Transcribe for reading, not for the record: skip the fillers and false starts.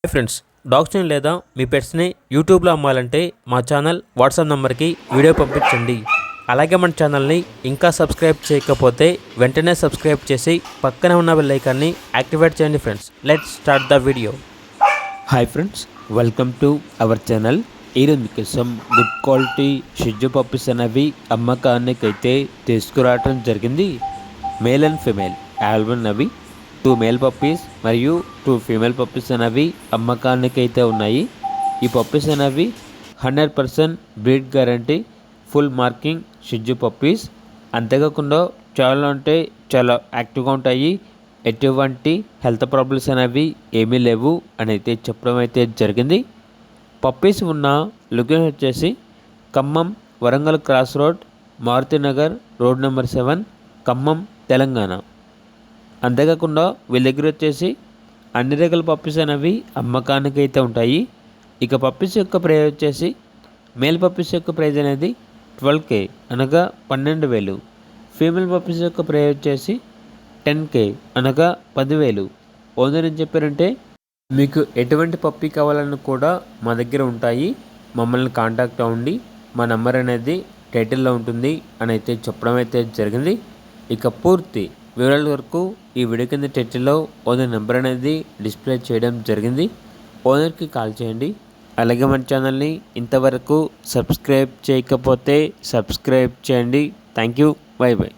Hi friends, డాగ్స్ని లేదా మీ పెట్స్ని యూట్యూబ్లో అమ్మాలంటే మా ఛానల్ వాట్సాప్ నెంబర్కి వీడియో పంపించండి. అలాగే మన ఛానల్ని ఇంకా సబ్స్క్రైబ్ చేయకపోతే వెంటనే సబ్స్క్రైబ్ చేసి పక్కనే ఉన్న బెల్ ఐకాన్ని యాక్టివేట్ చేయండి. Friends, let's start the video. Hi friends, welcome to our channel. ఈరోజు మీకోసం గుడ్ క్వాలిటీ షిజ్జు పప్పీస్ అనేవి అమ్మకానికైతే తీసుకురావడం జరిగింది. మేల్ అండ్ ఫిమేల్ ఆల్బన్ అవి 2 మేల్ పప్పీస్ మరియు 2 ఫీమేల్ పప్పీస్ అనేవి అమ్మకానికైతే ఉన్నాయి. ఈ పప్పీస్ అనేవి 100% బ్రీడ్ గ్యారంటీ, ఫుల్ మార్కింగ్ షిజ్జు పప్పీస్. అంతేకాకుండా చాలా యాక్టివ్గా ఉంటాయి. ఎటువంటి హెల్త్ ప్రాబ్లమ్స్ అనేవి ఏమీ లేవు అని అయితే చెప్పడం అయితే జరిగింది. పప్పీస్ ఉన్న లొకేషన్ వచ్చేసి Khammam Warangal cross road, Maruthi Nagar road number 7, Khammam, Telangana. అంతేకాకుండా వీళ్ళ దగ్గర వచ్చేసి అన్ని రకాల పప్పీస్ అనేవి అమ్మకానికి అయితే ఉంటాయి. ఇక పప్పీస్ యొక్క ప్రైజ్ వచ్చేసి మేల్ పప్పీస్ యొక్క ప్రైజ్ అనేది 12K అనగా 12,000. ఫీమేల్ పప్పీస్ యొక్క ప్రైజ్ వచ్చేసి 10K అనగా 10,000. ఓనర్ ఏం చెప్పారంటే మీకు ఎటువంటి పప్పీ కావాలన్నా కూడా మా దగ్గర ఉంటాయి, మమ్మల్ని కాంటాక్ట్ అవ్వండి, మా నెంబర్ అనేది టైటిల్లో ఉంటుంది అని అయితే చెప్పడం అయితే జరిగింది. ఇక పూర్తి వివరాల వరకు ఈ వీడియో కింద టైటిల్లో ఓనర్ నెంబర్ అనేది డిస్ప్లే చేయడం జరిగింది. ఓనర్కి కాల్ చేయండి. అలాగే మన ఛానల్ని ఇంతవరకు సబ్స్క్రైబ్ చేయకపోతే సబ్స్క్రైబ్ చేయండి. Thank you. By by.